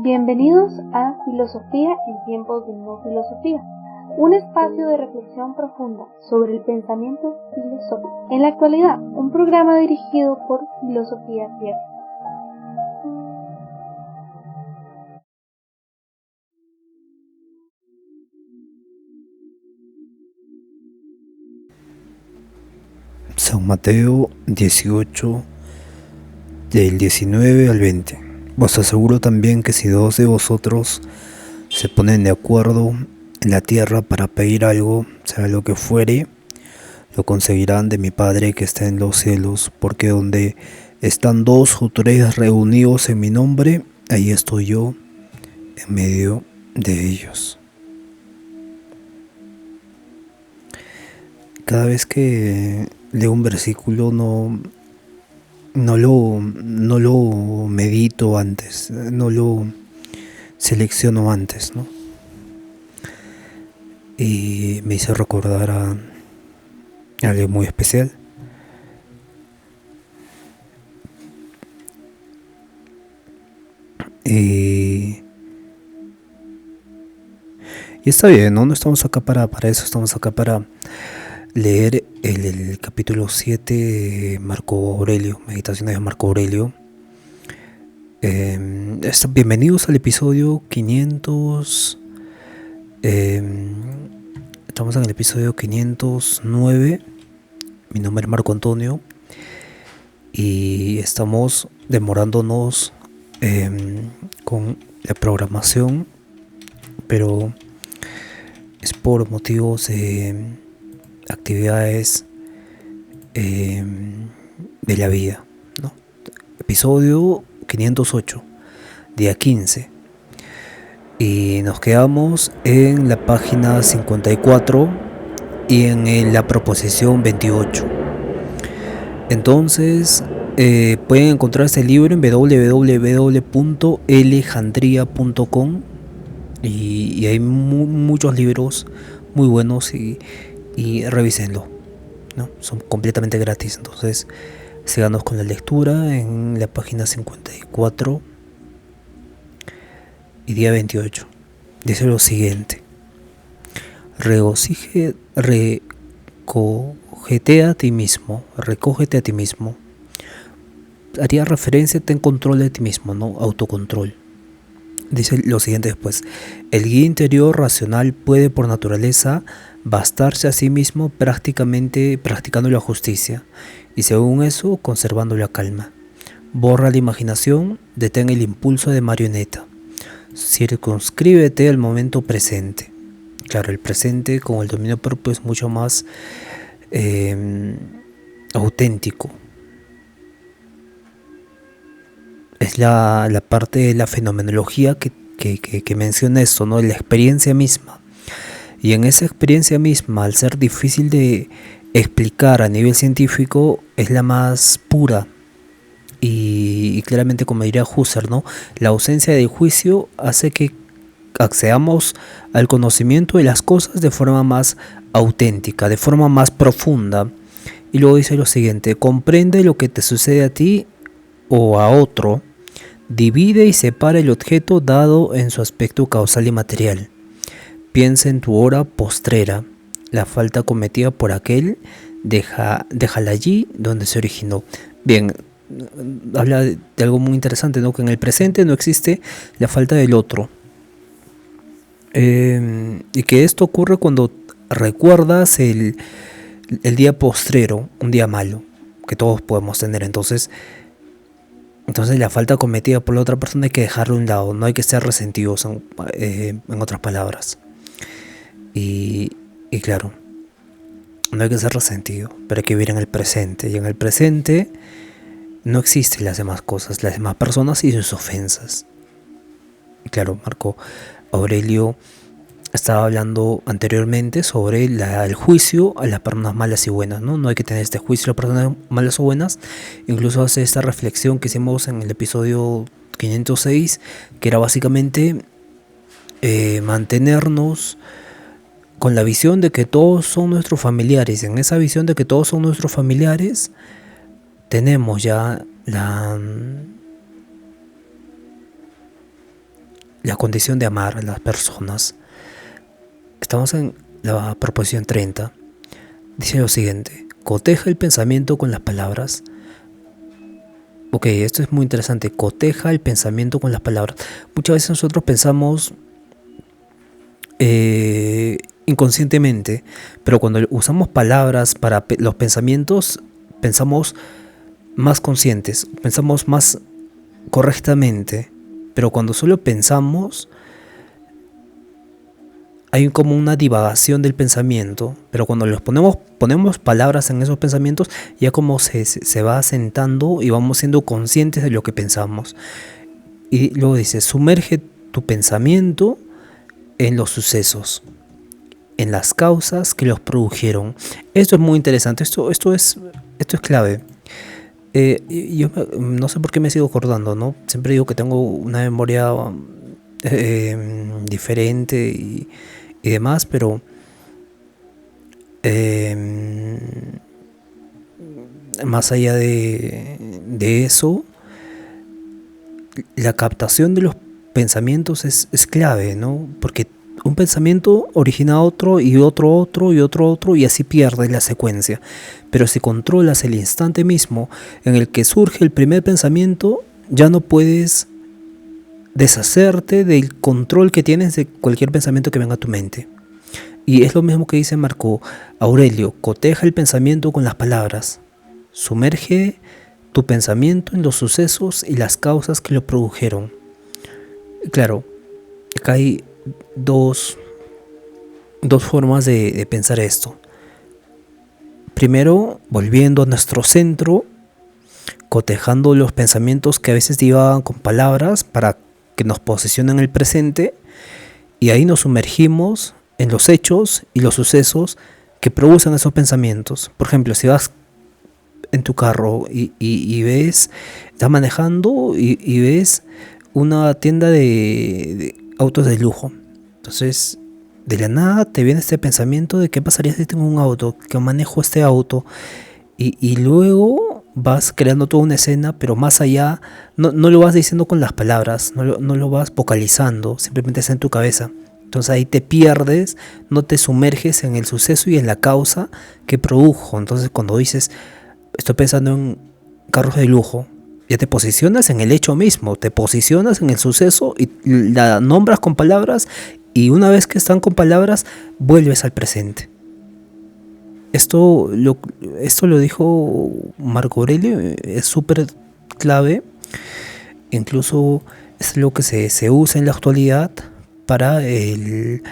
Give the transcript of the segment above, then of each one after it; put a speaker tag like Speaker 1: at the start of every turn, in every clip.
Speaker 1: Bienvenidos a Filosofía en tiempos de no filosofía, un espacio de reflexión profunda sobre el pensamiento filosófico. En la actualidad, un programa dirigido por Filosofía Cierta.
Speaker 2: San Mateo 18, del 19 al 20. Os aseguro también que si dos de vosotros se ponen de acuerdo en la tierra para pedir algo, sea lo que fuere, lo conseguirán de mi Padre que está en los cielos, porque donde están dos o tres reunidos en mi nombre, ahí estoy yo en medio de ellos. Cada vez que leo un versículo no lo medito antes, no lo selecciono antes, ¿no? Y me hizo recordar a alguien muy especial. Y está bien, ¿no? No estamos acá para eso, estamos acá para leer el capítulo 7 de Marco Aurelio, Meditaciones de Marco Aurelio. Bienvenidos al episodio 500. Estamos en el episodio 509. Mi nombre es Marco Antonio y estamos demorándonos con la programación, pero es por motivos de actividades de la vida, ¿no? Episodio 508, día 15, y nos quedamos en la página 54 y en la proposición 28. Entonces pueden encontrar este libro en www.alejandria.com y hay muchos libros muy buenos y revísenlo, ¿no? Son completamente gratis. Entonces síganos con la lectura en la página 54 y día 28. Dice lo siguiente: recógete a ti mismo, haría referencia, ten control de ti mismo, ¿no? Autocontrol. Dice lo siguiente después: el guía interior racional puede por naturaleza bastarse a sí mismo practicando la justicia y según eso conservando la calma. Borra la imaginación, detén el impulso de marioneta, circunscríbete al momento presente. Claro, el presente con el dominio propio es mucho más auténtico. Es la parte de la fenomenología que menciona esto, ¿no? La experiencia misma. Y en esa experiencia misma, al ser difícil de explicar a nivel científico, es la más pura. Y claramente, como diría Husserl, ¿no? La ausencia de juicio hace que accedamos al conocimiento de las cosas de forma más auténtica, de forma más profunda. Y luego dice lo siguiente: comprende lo que te sucede a ti o a otro, divide y separa el objeto dado en su aspecto causal y material. Piensa en tu hora postrera, la falta cometida por aquel, déjala allí donde se originó. Bien, habla de algo muy interesante, ¿no? Que en el presente no existe la falta del otro. Y que esto ocurre cuando recuerdas el día postrero, un día malo, que todos podemos tener. Entonces la falta cometida por la otra persona hay que dejarlo a un lado, no hay que ser resentidos, en otras palabras. Y claro, no hay que ser resentido, pero hay que vivir en el presente. Y en el presente no existen las demás cosas, las demás personas y sus ofensas. Y claro, Marco Aurelio estaba hablando anteriormente sobre el juicio a las personas malas y buenas, ¿no? No hay que tener este juicio a las personas malas o buenas. Incluso hace esta reflexión que hicimos en el episodio 506, que era básicamente mantenernos con la visión de que todos son nuestros familiares. En esa visión de que todos son nuestros familiares, tenemos ya la condición de amar a las personas. Estamos en la proposición 30. Dice lo siguiente: coteja el pensamiento con las palabras. Ok, esto es muy interesante. Coteja el pensamiento con las palabras. Muchas veces nosotros pensamos inconscientemente, pero cuando usamos palabras para los pensamientos, pensamos más conscientes, pensamos más correctamente. Pero cuando solo pensamos, hay como una divagación del pensamiento, pero cuando los ponemos palabras en esos pensamientos, ya como se va asentando y vamos siendo conscientes de lo que pensamos. Y luego dice: sumerge tu pensamiento en los sucesos, en las causas que los produjeron. Esto es muy interesante, esto es clave. Yo no sé por qué me sigo acordando, ¿no? Siempre digo que tengo una memoria diferente y demás, pero más allá de eso, la captación de los pensamientos es clave, ¿no? Porque un pensamiento origina otro y otro y otro, y así pierdes la secuencia. Pero si controlas el instante mismo en el que surge el primer pensamiento, ya no puedes deshacerte del control que tienes de cualquier pensamiento que venga a tu mente. Y es lo mismo que dice Marco Aurelio: coteja el pensamiento con las palabras, sumerge tu pensamiento en los sucesos y las causas que lo produjeron. Claro, acá hay dos formas de pensar esto. Primero, volviendo a nuestro centro, cotejando los pensamientos que a veces divagan con palabras para que nos posicionen en el presente, y ahí nos sumergimos en los hechos y los sucesos que producen esos pensamientos. Por ejemplo, si vas en tu carro y ves, estás manejando y ves una tienda de autos de lujo. Entonces, de la nada te viene este pensamiento de qué pasaría si tengo un auto, que manejo este auto, y luego vas creando toda una escena, pero más allá, no lo vas diciendo con las palabras, no lo vas vocalizando, simplemente está en tu cabeza. Entonces ahí te pierdes, no te sumerges en el suceso y en la causa que produjo. Entonces cuando dices, estoy pensando en carros de lujo, ya te posicionas en el hecho mismo, te posicionas en el suceso y la nombras con palabras, y una vez que están con palabras, vuelves al presente. Esto lo dijo Marco Aurelio, es súper clave. Incluso es lo que se usa en la actualidad para perdón,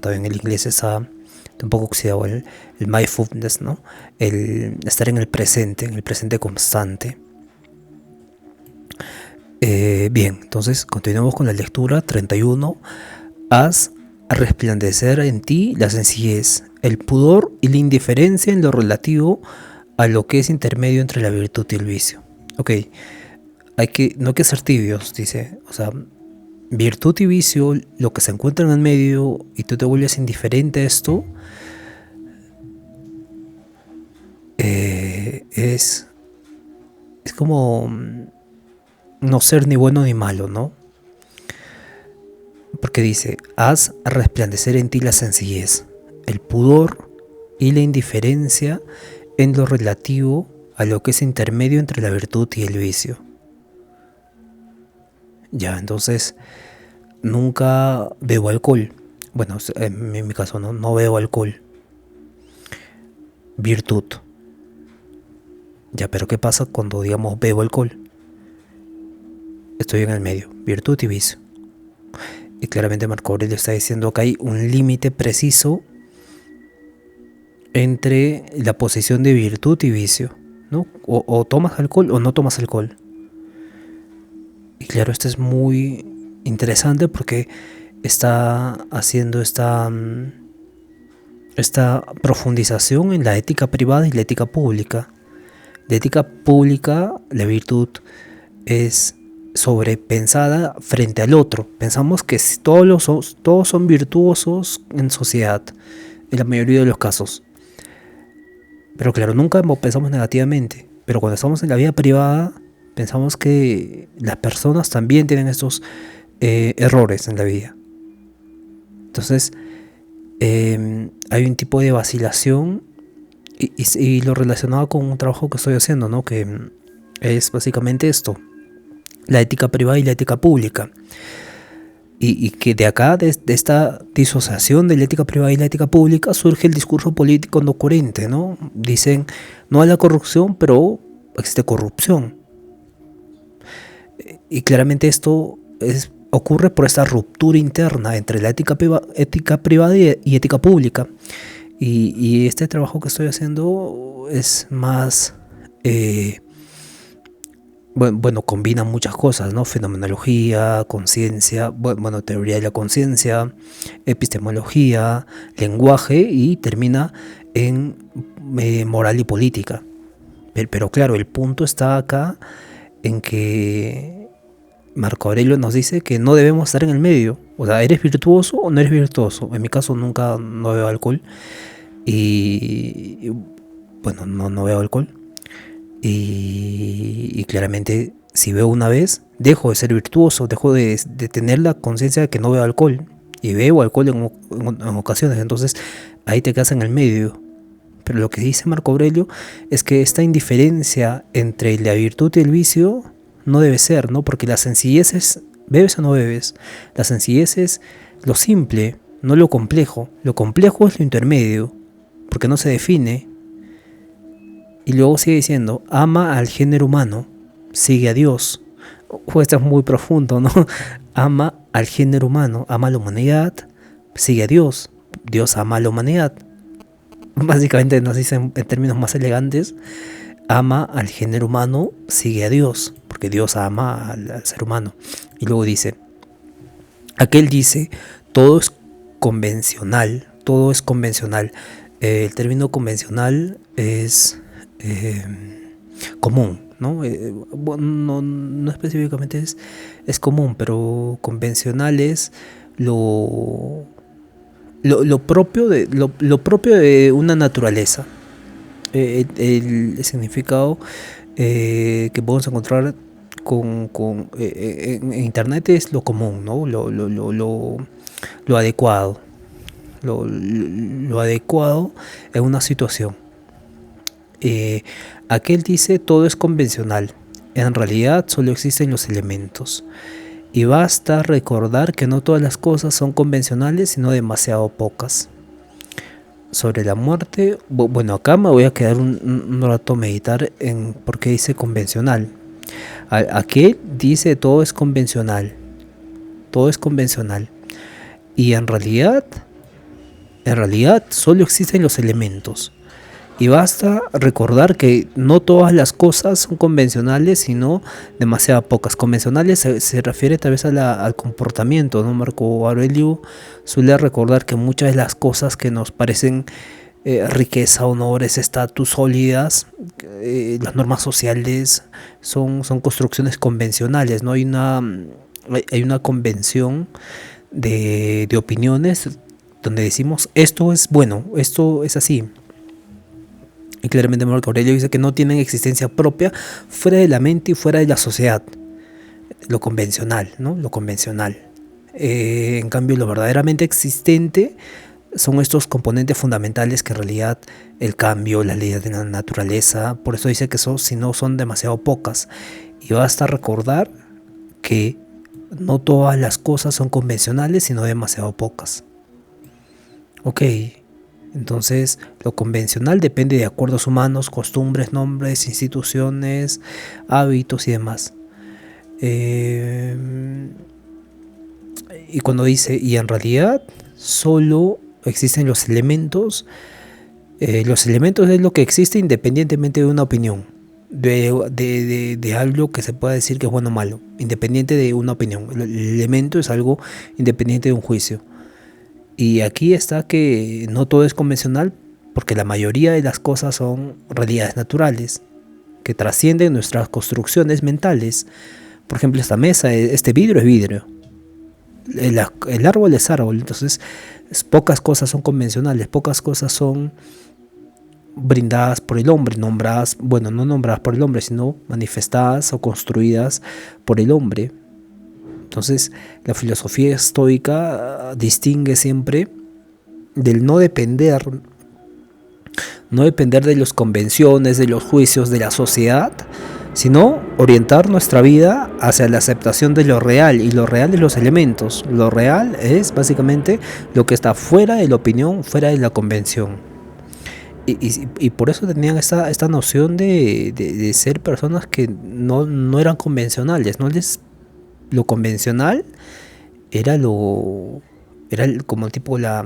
Speaker 2: también el inglés está un poco oxidado, el mindfulness, ¿no? El estar en el presente constante. Bien, entonces continuamos con la lectura. 31. Haz resplandecer en ti la sencillez, el pudor y la indiferencia en lo relativo a lo que es intermedio entre la virtud y el vicio. Ok, no hay que ser tibios, dice. O sea, virtud y vicio, lo que se encuentra en el medio, y tú te vuelves indiferente a esto, es como no ser ni bueno ni malo, ¿no? Porque dice: haz resplandecer en ti la sencillez, el pudor y la indiferencia en lo relativo a lo que es intermedio entre la virtud y el vicio. Ya, entonces, nunca bebo alcohol. Bueno, en mi caso no bebo alcohol. Virtud. Ya, pero ¿qué pasa cuando, digamos, bebo alcohol? Estoy en el medio, virtud y vicio. Y claramente Marco Aurelio está diciendo que hay un límite preciso entre la posición de virtud y vicio, ¿no? O tomas alcohol o no tomas alcohol. Y claro, esto es muy interesante porque está haciendo esta profundización en la ética privada y la ética pública. La ética pública, la virtud es sobrepensada frente al otro. Pensamos que todos son virtuosos en sociedad, en la mayoría de los casos. Pero claro, nunca pensamos negativamente. Pero cuando estamos en la vida privada, Pensamos que las personas también tienen estos errores en la vida. Entonces, hay un tipo de vacilación y lo relacionado con un trabajo que estoy haciendo, ¿no? Que es básicamente esto, la ética privada y la ética pública. Y que de acá, de esta disociación de la ética privada y la ética pública, surge el discurso político no coherente, ¿no? Dicen no a la corrupción, pero existe corrupción. Y claramente esto ocurre por esta ruptura interna entre la ética privada y ética pública. Y este trabajo que estoy haciendo es más... bueno, combina muchas cosas, ¿no? Fenomenología, conciencia, bueno, teoría de la conciencia, epistemología, lenguaje y termina en moral y política. Pero claro, el punto está acá en que Marco Aurelio nos dice que no debemos estar en el medio. O sea, ¿eres virtuoso o no eres virtuoso? En mi caso nunca no bebo alcohol. Y bueno, no bebo alcohol. Y claramente si bebo una vez, dejo de ser virtuoso, dejo de tener la conciencia de que no bebo alcohol. Y bebo alcohol en ocasiones, entonces ahí te quedas en el medio. Pero lo que dice Marco Aurelio es que esta indiferencia entre la virtud y el vicio no debe ser, ¿no? Porque la sencillez es, ¿bebes o no bebes? La sencillez es lo simple, no lo complejo. Lo complejo es lo intermedio, porque no se define. Y luego sigue diciendo, ama al género humano, sigue a Dios. Esto es muy profundo, ¿no? Ama al género humano, ama a la humanidad, sigue a Dios. Dios ama a la humanidad. Básicamente nos dicen en términos más elegantes, ama al género humano, sigue a Dios, porque Dios ama al ser humano. Y luego dice, aquel dice, todo es convencional, todo es convencional. El término convencional es común, ¿no? No específicamente es común, pero convencional es lo propio de una naturaleza. El significado que podemos encontrar en internet es lo común, ¿no? Lo adecuado. Lo adecuado en una situación. Aquel dice todo es convencional. En realidad solo existen los elementos. Y basta recordar que no todas las cosas son convencionales, sino demasiado pocas. Sobre la muerte, bueno, acá me voy a quedar un rato a meditar en por qué dice convencional. Aquel dice todo es convencional. Todo es convencional. Y en realidad solo existen los elementos. Y basta recordar que no todas las cosas son convencionales, sino demasiado pocas. Convencionales se refiere tal vez al comportamiento, ¿no? Marco Aurelio suele recordar que muchas de las cosas que nos parecen riqueza, honores, estatus sólidas, las normas sociales son construcciones convencionales, ¿no? Hay una convención de opiniones donde decimos esto es bueno, esto es así. Y claramente Marco Aurelio dice que no tienen existencia propia fuera de la mente y fuera de la sociedad. Lo convencional, ¿no? Lo convencional. En cambio, lo verdaderamente existente son estos componentes fundamentales que en realidad el cambio, las leyes de la naturaleza, por eso dice que si no son demasiado pocas. Y basta recordar que no todas las cosas son convencionales, sino demasiado pocas. Ok. Entonces, lo convencional depende de acuerdos humanos, costumbres, nombres, instituciones, hábitos y demás. Y cuando dice, y en realidad solo existen los elementos es lo que existe independientemente de una opinión, de algo que se pueda decir que es bueno o malo, independiente de una opinión. El elemento es algo independiente de un juicio. Y aquí está que no todo es convencional, porque la mayoría de las cosas son realidades naturales, que trascienden nuestras construcciones mentales. Por ejemplo, esta mesa, este vidrio es vidrio, el árbol es árbol. Entonces pocas cosas son convencionales, pocas cosas son brindadas por el hombre, nombradas, bueno, no nombradas por el hombre, sino manifestadas o construidas por el hombre. Entonces, la filosofía estoica distingue siempre del no depender de las convenciones, de los juicios de la sociedad, sino orientar nuestra vida hacia la aceptación de lo real, y lo real es los elementos. Lo real es básicamente lo que está fuera de la opinión, fuera de la convención. Y por eso tenían esta noción de ser personas que no eran convencionales. Lo convencional era como tipo iba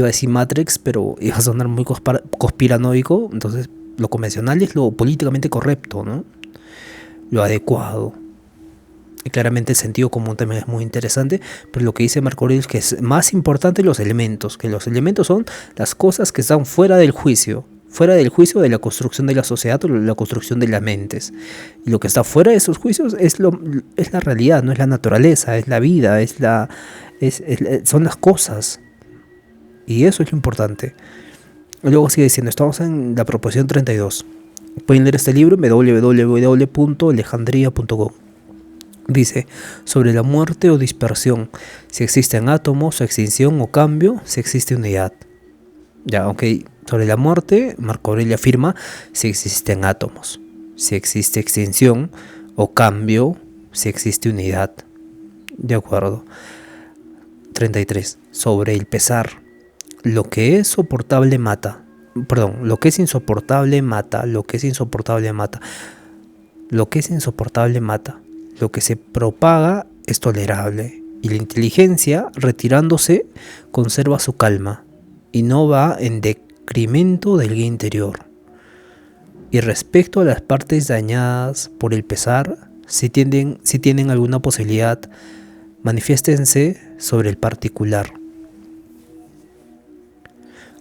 Speaker 2: a decir Matrix, pero iba a sonar muy conspiranoico. Entonces lo convencional es lo políticamente correcto, ¿no? Lo adecuado. Y claramente el sentido común también es muy interesante, pero lo que dice Marco Aurelio es que es más importante los elementos, que los elementos son las cosas que están fuera del juicio de la construcción de la sociedad o la construcción de las mentes. Y lo que está fuera de esos juicios es la realidad, no es la naturaleza, es la vida, son las cosas. Y eso es lo importante. Luego sigue diciendo, estamos en la proposición 32. Pueden leer este libro en www.alejandria.com. Dice, sobre la muerte o dispersión, si existen átomos, extinción o cambio, si existe unidad. Ya, ok. Sobre la muerte, Marco Aurelio afirma si existen átomos, si existe extinción o cambio, si existe unidad. De acuerdo. 33. Sobre el pesar. Lo que es soportable mata. Perdón, lo que es insoportable mata. Lo que es insoportable mata. Lo que es insoportable mata. Lo que se propaga es tolerable. Y la inteligencia, retirándose, conserva su calma. Y no va en decremento del guía interior. Y respecto a las partes dañadas por el pesar, si tienen alguna posibilidad, manifiéstense sobre el particular.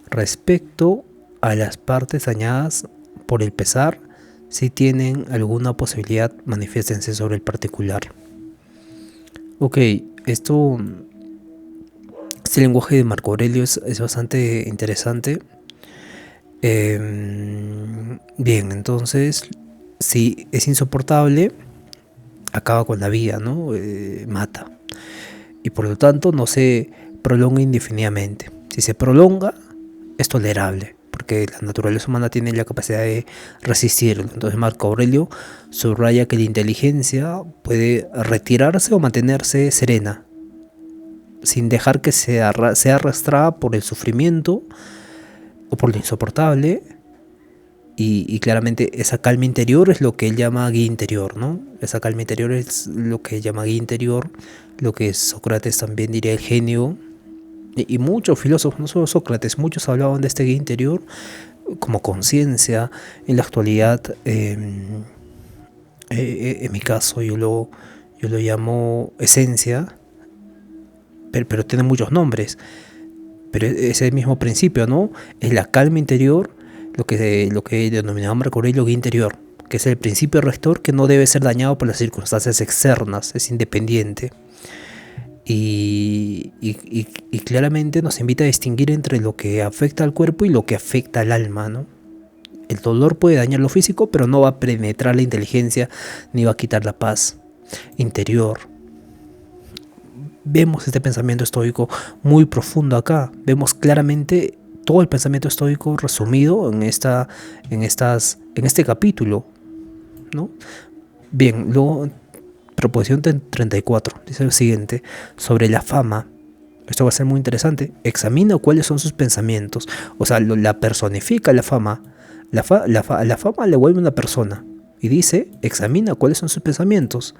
Speaker 2: Respecto a las partes dañadas por el pesar, si tienen alguna posibilidad, manifiéstense sobre el particular. Ok, este lenguaje de Marco Aurelio es bastante interesante. Bien, entonces, si es insoportable, acaba con la vida, ¿no? Mata. Y por lo tanto no se prolonga indefinidamente. Si se prolonga, es tolerable, porque la naturaleza humana tiene la capacidad de resistirlo. Entonces Marco Aurelio subraya que la inteligencia puede retirarse o mantenerse serena, sin dejar que sea arrastrada por el sufrimiento o por lo insoportable. Y claramente esa calma interior es lo que él llama guía interior, ¿no? Esa calma interior es lo que llama guía interior, lo que Sócrates también diría el genio. Y muchos filósofos, no solo Sócrates, muchos hablaban de este guía interior como conciencia. En la actualidad, en mi caso, yo lo llamo esencia, pero tiene muchos nombres. Pero es el mismo principio, ¿no? Es la calma interior, lo que denominaba Marco Aurelio guía interior, que es el principio rector que no debe ser dañado por las circunstancias externas, es independiente. Y claramente nos invita a distinguir entre lo que afecta al cuerpo y lo que afecta al alma, ¿no? El dolor puede dañar lo físico, pero no va a penetrar la inteligencia ni va a quitar la paz interior. Vemos este pensamiento estoico muy profundo acá. Vemos claramente todo el pensamiento estoico resumido en este capítulo, ¿no? Bien, luego proposición 34 dice lo siguiente: sobre la fama. Esto va a ser muy interesante. Examina cuáles son sus pensamientos. O sea, la personifica la fama. La fama le vuelve una persona. Y dice, examina cuáles son sus pensamientos.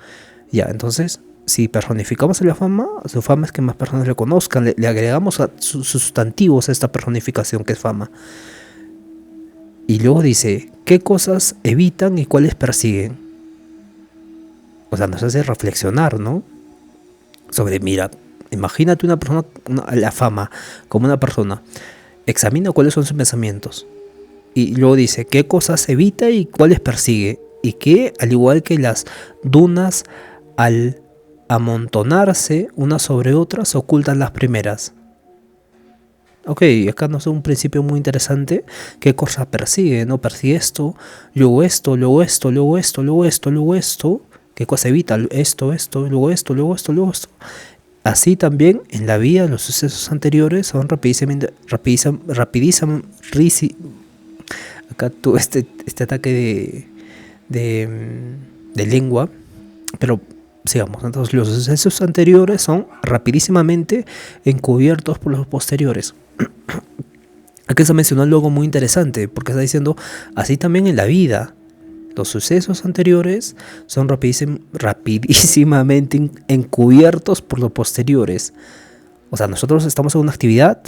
Speaker 2: Ya, entonces, si personificamos a la fama, su fama es que más personas le conozcan. Le agregamos sus sustantivos a esta personificación que es fama. Y luego dice, ¿qué cosas evitan y cuáles persiguen? O sea, nos hace reflexionar, ¿no? Sobre, mira, imagínate una persona, la fama como una persona. Examina cuáles son sus pensamientos. Y luego dice, ¿qué cosas evita y cuáles persigue? Y que, al igual que las dunas, al amontonarse unas sobre otras, ocultan las primeras. Ok, acá nos da un principio muy interesante. ¿Qué cosa persigue? ¿No? Persigue esto, luego esto, luego esto, luego esto, luego esto, luego esto. ¿Qué cosa evita? Esto, luego esto, luego esto, luego esto. Así también en la vida los sucesos anteriores son acá tuve este ataque de lengua, pero sigamos. Entonces los sucesos anteriores son rapidísimamente encubiertos por los posteriores. Aquí se mencionó algo muy interesante, porque está diciendo, así también en la vida, los sucesos anteriores son rapidísimamente encubiertos por los posteriores. O sea, nosotros estamos en una actividad,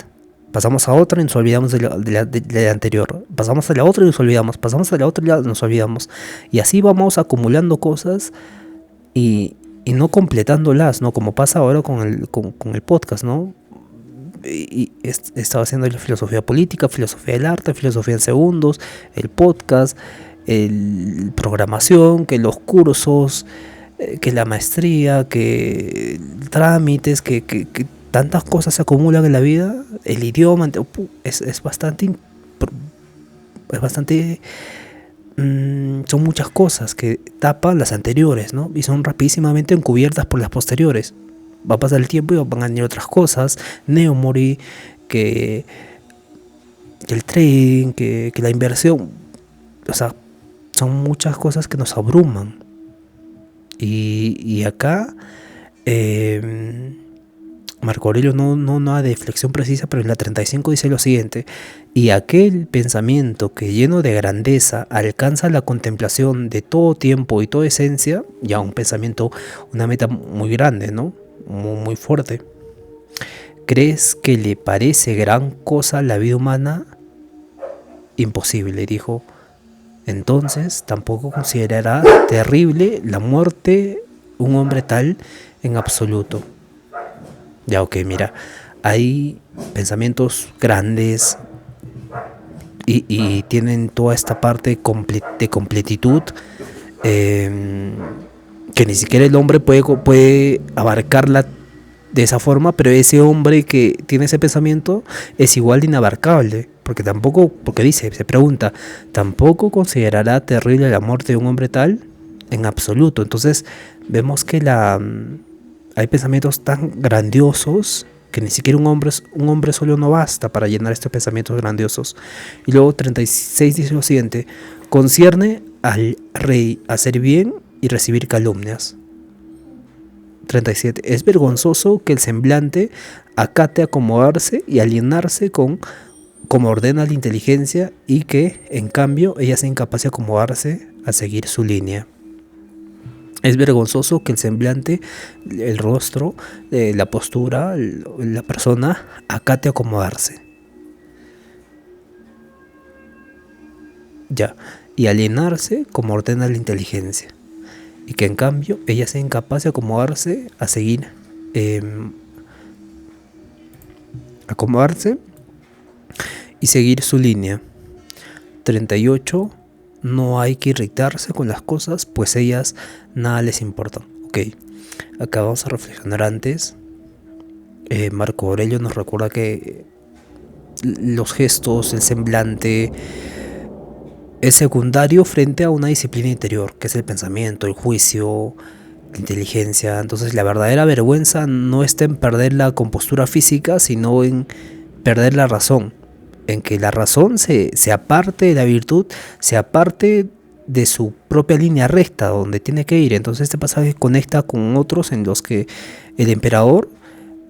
Speaker 2: pasamos a otra y nos olvidamos de la anterior. Pasamos a la otra y nos olvidamos. Pasamos a la otra y nos olvidamos. Y así vamos acumulando cosas y no completándolas, ¿no? Como pasa ahora con el podcast, ¿no? Y estaba haciendo la filosofía política, filosofía del arte, filosofía en segundos, el podcast, el programación, que los cursos, que la maestría, que trámites, que tantas cosas se acumulan en la vida. El idioma es bastante son muchas cosas que tapan las anteriores, ¿no? Y son rapidísimamente encubiertas por las posteriores. Va a pasar el tiempo y van a venir otras cosas, Neomori, que el trading, que la inversión. O sea, son muchas cosas que nos abruman. Y acá Marco Aurelio no da de flexión precisa, pero en la 35 dice lo siguiente: y aquel pensamiento que lleno de grandeza alcanza la contemplación de todo tiempo y toda esencia, ya un pensamiento, una meta muy grande, ¿no? Muy fuerte. ¿Crees que le parece gran cosa la vida humana? Imposible, dijo. Entonces tampoco considerará terrible la muerte un hombre tal en absoluto. Ya, ok, mira, hay pensamientos grandes y tienen toda esta parte de completitud que ni siquiera el hombre puede abarcarla de esa forma, pero ese hombre que tiene ese pensamiento es igual de inabarcable, porque se pregunta, ¿tampoco considerará terrible la muerte de un hombre tal? En absoluto. Entonces vemos que hay pensamientos tan grandiosos que ni siquiera un hombre solo no basta para llenar estos pensamientos grandiosos. Y luego 36 dice lo siguiente: concierne al rey hacer bien y recibir calumnias. 37. Es vergonzoso que el semblante acate acomodarse y alienarse como ordena la inteligencia, y que, en cambio, ella sea incapaz de acomodarse a seguir su línea. Es vergonzoso que el semblante, el rostro, la postura, la persona acate acomodarse. Ya. Y alienarse como ordena la inteligencia. Y que en cambio ella sea incapaz de acomodarse a seguir. Acomodarse y seguir su línea. 38. No hay que irritarse con las cosas, pues ellas nada les importan. Ok, acá vamos a reflexionar antes. Marco Aurelio nos recuerda que los gestos, el semblante, es secundario frente a una disciplina interior, que es el pensamiento, el juicio, la inteligencia. Entonces la verdadera vergüenza no está en perder la compostura física, sino en perder la razón. En que la razón se aparte de la virtud, se aparte de su propia línea recta donde tiene que ir. Entonces este pasaje conecta con otros en los que el emperador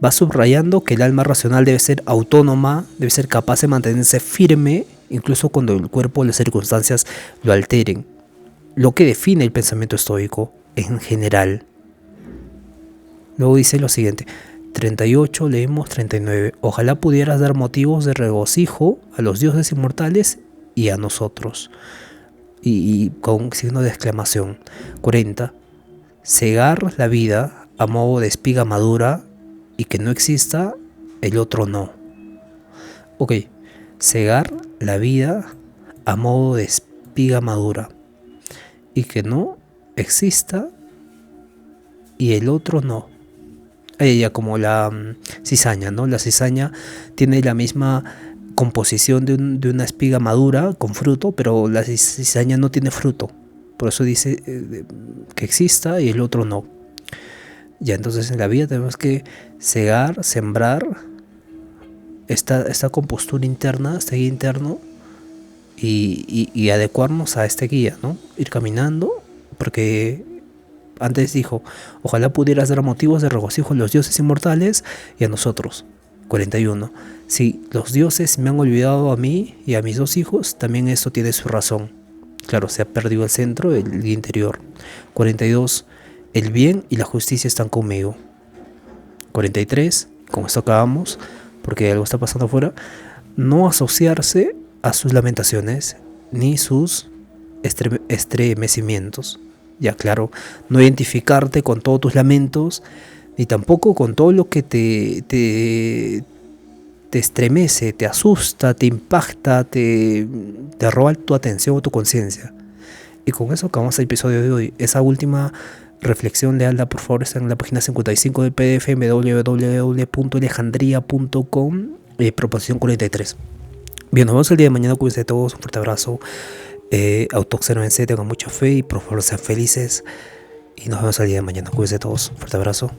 Speaker 2: va subrayando que el alma racional debe ser autónoma, debe ser capaz de mantenerse firme, incluso cuando el cuerpo o las circunstancias lo alteren. Lo que define el pensamiento estoico en general. Luego dice lo siguiente: 38, leemos 39. Ojalá pudieras dar motivos de regocijo a los dioses inmortales y a nosotros. Y con signo de exclamación. 40. Cegar la vida a modo de espiga madura y que no exista el otro no. Ok. Cegar la vida a modo de espiga madura y que no exista y el otro no. ella como la cizaña, ¿no? La cizaña tiene la misma composición de una espiga madura con fruto, pero la cizaña no tiene fruto. Por eso dice que exista y el otro no. Ya, entonces en la vida tenemos que cegar, sembrar esta compostura interna, este guía interno, y adecuarnos a este guía, ¿no? Ir caminando, porque antes dijo, ojalá pudieras dar motivos de regocijo a los dioses inmortales y a nosotros. 41. Si los dioses me han olvidado a mí y a mis 2 hijos, también esto tiene su razón. Claro, se ha perdido el centro, el interior. 42. El bien y la justicia están conmigo. 43. Con esto acabamos, porque algo está pasando afuera. No asociarse a sus lamentaciones ni sus estremecimientos. Ya, claro, no identificarte con todos tus lamentos, ni tampoco con todo lo que te estremece, te asusta, te impacta, te roba tu atención o tu conciencia. Y con eso acabamos el episodio de hoy. Esa última reflexión, lealda, por favor, está en la página 55 del PDF, www.alejandria.com, proposición 43. Bien, nos vemos el día de mañana. Cuídense todos, un fuerte abrazo. Autoobsérvense, tengan mucha fe y por favor sean felices. Y nos vemos el día de mañana. Cuídense todos, un fuerte abrazo.